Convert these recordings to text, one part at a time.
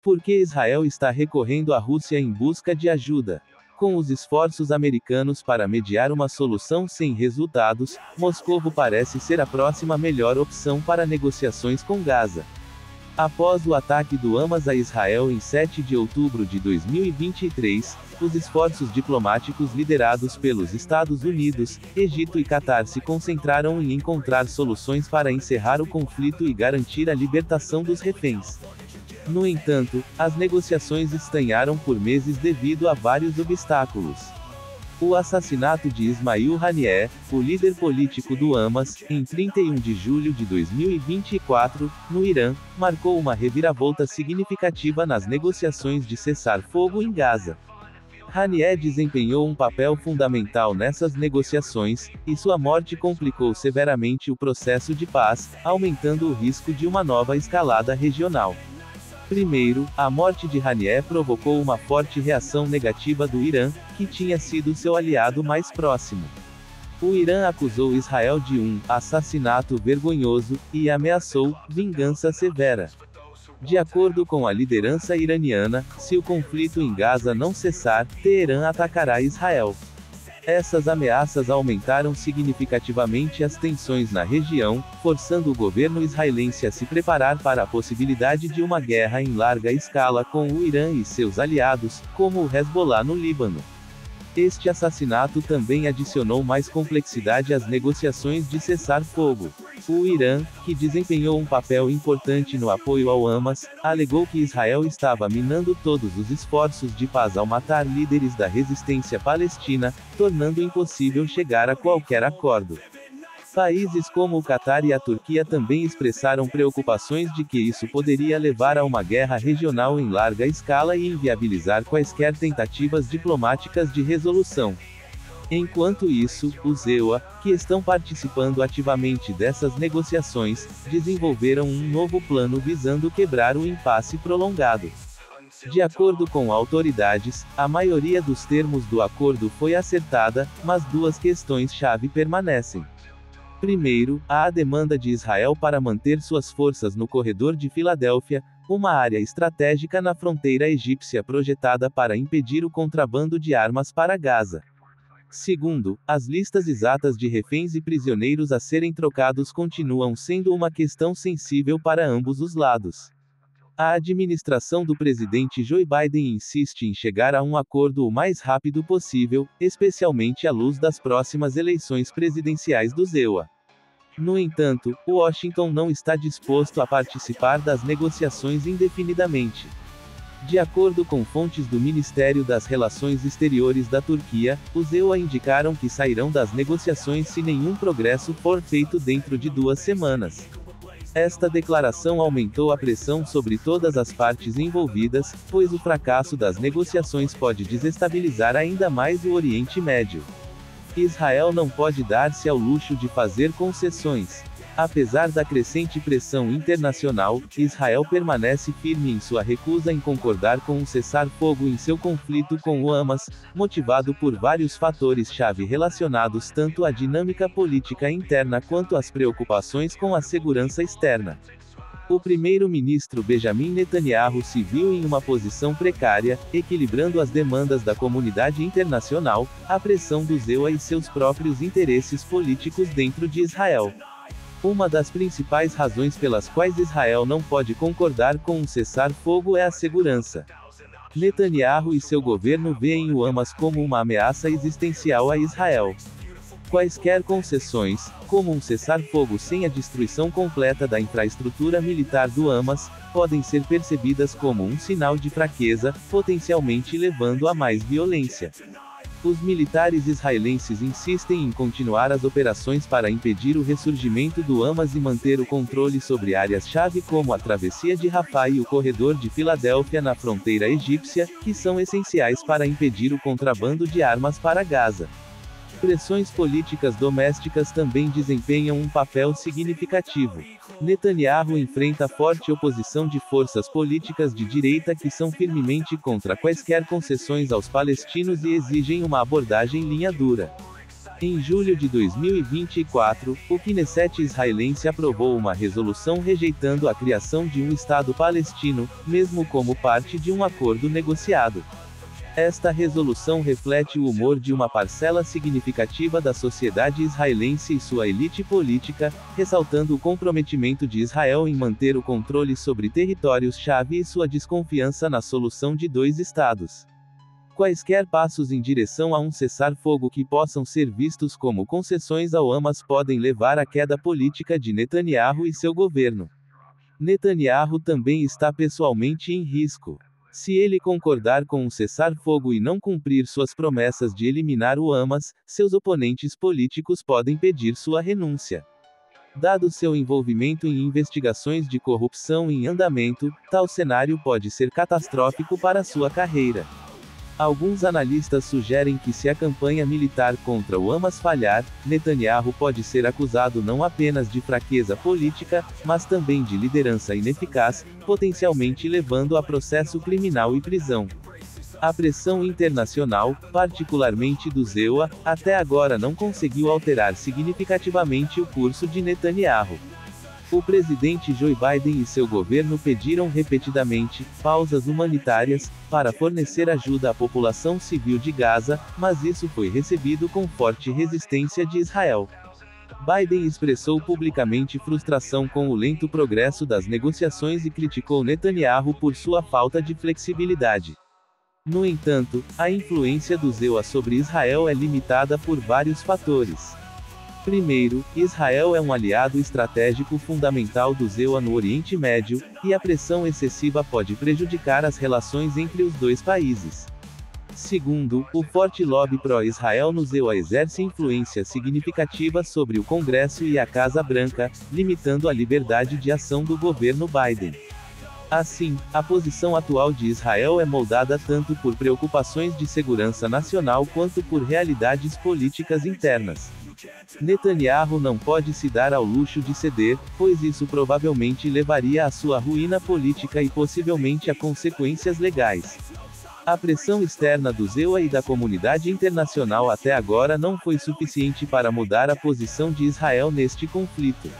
Por que Israel está recorrendo à Rússia em busca de ajuda? Com os esforços americanos para mediar uma solução sem resultados, Moscou parece ser a próxima melhor opção para negociações com Gaza. Após o ataque do Hamas a Israel em 7 de outubro de 2023, os esforços diplomáticos liderados pelos Estados Unidos, Egito e Catar se concentraram em encontrar soluções para encerrar o conflito e garantir a libertação dos reféns. No entanto, as negociações estanharam por meses devido a vários obstáculos. O assassinato de Ismail Haniyeh, o líder político do Hamas, em 31 de julho de 2024, no Irã, marcou uma reviravolta significativa nas negociações de cessar-fogo em Gaza. Haniyeh desempenhou um papel fundamental nessas negociações, e sua morte complicou severamente o processo de paz, aumentando o risco de uma nova escalada regional. Primeiro, a morte de Haniyeh provocou uma forte reação negativa do Irã, que tinha sido seu aliado mais próximo. O Irã acusou Israel de um assassinato vergonhoso e ameaçou vingança severa. De acordo com a liderança iraniana, se o conflito em Gaza não cessar, Teherã atacará Israel. Essas ameaças aumentaram significativamente as tensões na região, forçando o governo israelense a se preparar para a possibilidade de uma guerra em larga escala com o Irã e seus aliados, como o Hezbollah no Líbano. Este assassinato também adicionou mais complexidade às negociações de cessar-fogo. O Irã, que desempenhou um papel importante no apoio ao Hamas, alegou que Israel estava minando todos os esforços de paz ao matar líderes da resistência palestina, tornando impossível chegar a qualquer acordo. Países como o Catar e a Turquia também expressaram preocupações de que isso poderia levar a uma guerra regional em larga escala e inviabilizar quaisquer tentativas diplomáticas de resolução. Enquanto isso, os EUA, que estão participando ativamente dessas negociações, desenvolveram um novo plano visando quebrar o impasse prolongado. De acordo com autoridades, a maioria dos termos do acordo foi acertada, mas duas questões-chave permanecem. Primeiro, há a demanda de Israel para manter suas forças no corredor de Filadélfia, uma área estratégica na fronteira egípcia projetada para impedir o contrabando de armas para Gaza. Segundo, as listas exatas de reféns e prisioneiros a serem trocados continuam sendo uma questão sensível para ambos os lados. A administração do presidente Joe Biden insiste em chegar a um acordo o mais rápido possível, especialmente à luz das próximas eleições presidenciais dos EUA. No entanto, Washington não está disposto a participar das negociações indefinidamente. De acordo com fontes do Ministério das Relações Exteriores da Turquia, os EUA indicaram que sairão das negociações se nenhum progresso for feito dentro de 2 semanas. Esta declaração aumentou a pressão sobre todas as partes envolvidas, pois o fracasso das negociações pode desestabilizar ainda mais o Oriente Médio. Israel não pode dar-se ao luxo de fazer concessões. Apesar da crescente pressão internacional, Israel permanece firme em sua recusa em concordar com um cessar-fogo em seu conflito com o Hamas, motivado por vários fatores-chave relacionados tanto à dinâmica política interna quanto às preocupações com a segurança externa. O primeiro-ministro Benjamin Netanyahu se viu em uma posição precária, equilibrando as demandas da comunidade internacional, a pressão dos EUA e seus próprios interesses políticos dentro de Israel. Uma das principais razões pelas quais Israel não pode concordar com um cessar-fogo é a segurança. Netanyahu e seu governo veem o Hamas como uma ameaça existencial a Israel. Quaisquer concessões, como um cessar-fogo sem a destruição completa da infraestrutura militar do Hamas, podem ser percebidas como um sinal de fraqueza, potencialmente levando a mais violência. Os militares israelenses insistem em continuar as operações para impedir o ressurgimento do Hamas e manter o controle sobre áreas-chave como a travessia de Rafah e o corredor de Filadélfia na fronteira egípcia, que são essenciais para impedir o contrabando de armas para Gaza. Pressões políticas domésticas também desempenham um papel significativo. Netanyahu enfrenta forte oposição de forças políticas de direita que são firmemente contra quaisquer concessões aos palestinos e exigem uma abordagem linha dura. Em julho de 2024, o Knesset israelense aprovou uma resolução rejeitando a criação de um Estado palestino, mesmo como parte de um acordo negociado. Esta resolução reflete o humor de uma parcela significativa da sociedade israelense e sua elite política, ressaltando o comprometimento de Israel em manter o controle sobre territórios-chave e sua desconfiança na solução de dois estados. Quaisquer passos em direção a um cessar-fogo que possam ser vistos como concessões ao Hamas podem levar à queda política de Netanyahu e seu governo. Netanyahu também está pessoalmente em risco. Se ele concordar com um cessar-fogo e não cumprir suas promessas de eliminar o Hamas, seus oponentes políticos podem pedir sua renúncia. Dado seu envolvimento em investigações de corrupção em andamento, tal cenário pode ser catastrófico para sua carreira. Alguns analistas sugerem que se a campanha militar contra o Hamas falhar, Netanyahu pode ser acusado não apenas de fraqueza política, mas também de liderança ineficaz, potencialmente levando a processo criminal e prisão. A pressão internacional, particularmente do ZEUA, até agora não conseguiu alterar significativamente o curso de Netanyahu. O presidente Joe Biden e seu governo pediram repetidamente pausas humanitárias para fornecer ajuda à população civil de Gaza, mas isso foi recebido com forte resistência de Israel. Biden expressou publicamente frustração com o lento progresso das negociações e criticou Netanyahu por sua falta de flexibilidade. No entanto, a influência do ZEUA sobre Israel é limitada por vários fatores. Primeiro, Israel é um aliado estratégico fundamental do ZEUA no Oriente Médio, e a pressão excessiva pode prejudicar as relações entre os dois países. Segundo, o forte lobby pró-Israel no ZEUA exerce influência significativa sobre o Congresso e a Casa Branca, limitando a liberdade de ação do governo Biden. Assim, a posição atual de Israel é moldada tanto por preocupações de segurança nacional quanto por realidades políticas internas. Netanyahu não pode se dar ao luxo de ceder, pois isso provavelmente levaria à sua ruína política e possivelmente a consequências legais. A pressão externa do ZEUA e da comunidade internacional até agora não foi suficiente para mudar a posição de Israel neste conflito.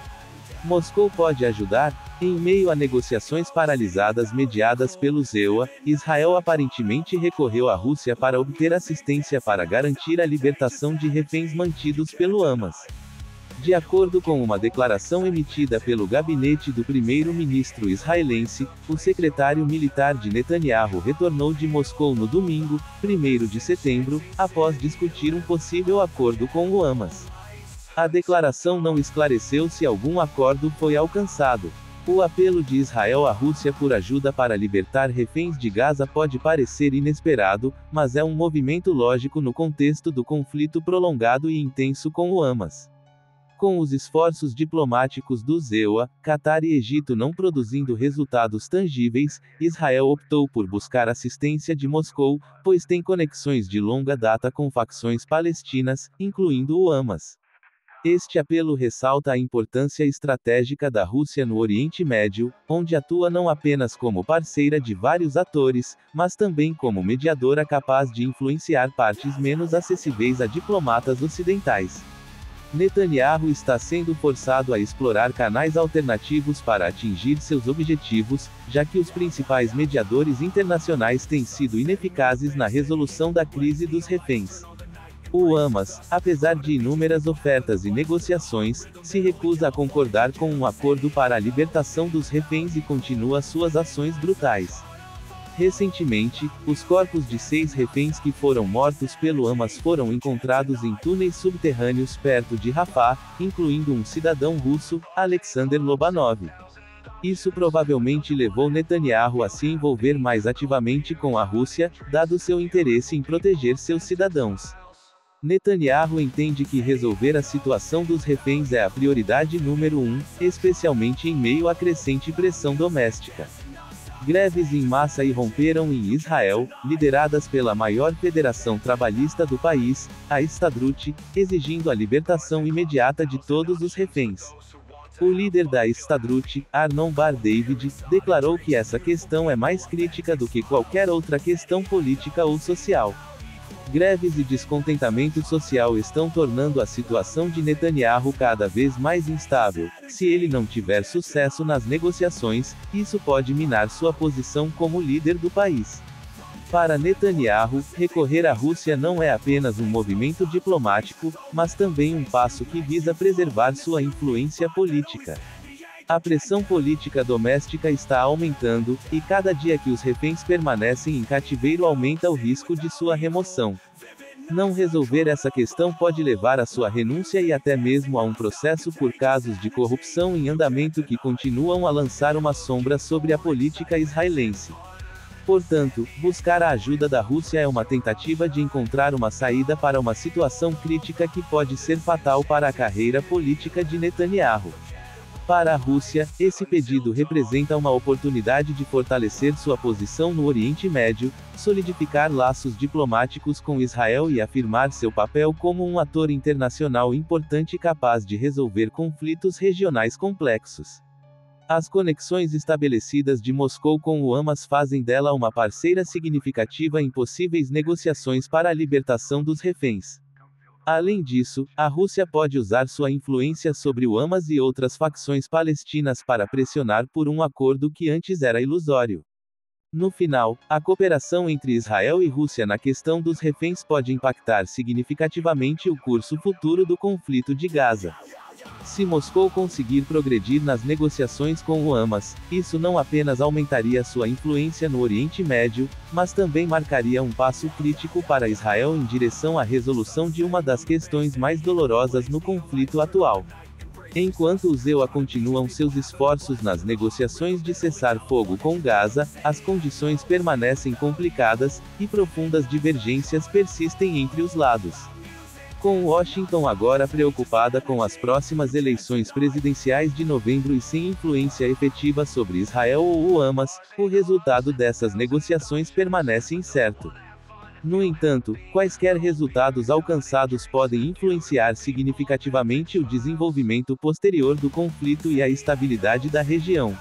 Moscou pode ajudar? Em meio a negociações paralisadas mediadas pelo ZEUA, Israel aparentemente recorreu à Rússia para obter assistência para garantir a libertação de reféns mantidos pelo Hamas. De acordo com uma declaração emitida pelo gabinete do primeiro-ministro israelense, o secretário militar de Netanyahu retornou de Moscou no domingo, 1º de setembro, após discutir um possível acordo com o Hamas. A declaração não esclareceu se algum acordo foi alcançado. O apelo de Israel à Rússia por ajuda para libertar reféns de Gaza pode parecer inesperado, mas é um movimento lógico no contexto do conflito prolongado e intenso com o Hamas. Com os esforços diplomáticos do ZEUA, Catar e Egito não produzindo resultados tangíveis, Israel optou por buscar assistência de Moscou, pois tem conexões de longa data com facções palestinas, incluindo o Hamas. Este apelo ressalta a importância estratégica da Rússia no Oriente Médio, onde atua não apenas como parceira de vários atores, mas também como mediadora capaz de influenciar partes menos acessíveis a diplomatas ocidentais. Netanyahu está sendo forçado a explorar canais alternativos para atingir seus objetivos, já que os principais mediadores internacionais têm sido ineficazes na resolução da crise dos reféns. O Hamas, apesar de inúmeras ofertas e negociações, se recusa a concordar com um acordo para a libertação dos reféns e continua suas ações brutais. Recentemente, os corpos de 6 reféns que foram mortos pelo Hamas foram encontrados em túneis subterrâneos perto de Rafah, incluindo um cidadão russo, Alexander Lobanov. Isso provavelmente levou Netanyahu a se envolver mais ativamente com a Rússia, dado seu interesse em proteger seus cidadãos. Netanyahu entende que resolver a situação dos reféns é a prioridade número 1, especialmente em meio à crescente pressão doméstica. Greves em massa irromperam em Israel, lideradas pela maior federação trabalhista do país, a Histadrut, exigindo a libertação imediata de todos os reféns. O líder da Histadrut, Arnon Bar David, declarou que essa questão é mais crítica do que qualquer outra questão política ou social. Greves e descontentamento social estão tornando a situação de Netanyahu cada vez mais instável. Se ele não tiver sucesso nas negociações, isso pode minar sua posição como líder do país. Para Netanyahu, recorrer à Rússia não é apenas um movimento diplomático, mas também um passo que visa preservar sua influência política. A pressão política doméstica está aumentando, e cada dia que os reféns permanecem em cativeiro aumenta o risco de sua remoção. Não resolver essa questão pode levar à sua renúncia e até mesmo a um processo por casos de corrupção em andamento que continuam a lançar uma sombra sobre a política israelense. Portanto, buscar a ajuda da Rússia é uma tentativa de encontrar uma saída para uma situação crítica que pode ser fatal para a carreira política de Netanyahu. Para a Rússia, esse pedido representa uma oportunidade de fortalecer sua posição no Oriente Médio, solidificar laços diplomáticos com Israel e afirmar seu papel como um ator internacional importante capaz de resolver conflitos regionais complexos. As conexões estabelecidas de Moscou com o Hamas fazem dela uma parceira significativa em possíveis negociações para a libertação dos reféns. Além disso, a Rússia pode usar sua influência sobre o Hamas e outras facções palestinas para pressionar por um acordo que antes era ilusório. No final, a cooperação entre Israel e Rússia na questão dos reféns pode impactar significativamente o curso futuro do conflito de Gaza. Se Moscou conseguir progredir nas negociações com o Hamas, isso não apenas aumentaria sua influência no Oriente Médio, mas também marcaria um passo crítico para Israel em direção à resolução de uma das questões mais dolorosas no conflito atual. Enquanto os EUA continuam seus esforços nas negociações de cessar-fogo com Gaza, as condições permanecem complicadas, e profundas divergências persistem entre os lados. Com Washington agora preocupada com as próximas eleições presidenciais de novembro e sem influência efetiva sobre Israel ou o Hamas, o resultado dessas negociações permanece incerto. No entanto, quaisquer resultados alcançados podem influenciar significativamente o desenvolvimento posterior do conflito e a estabilidade da região.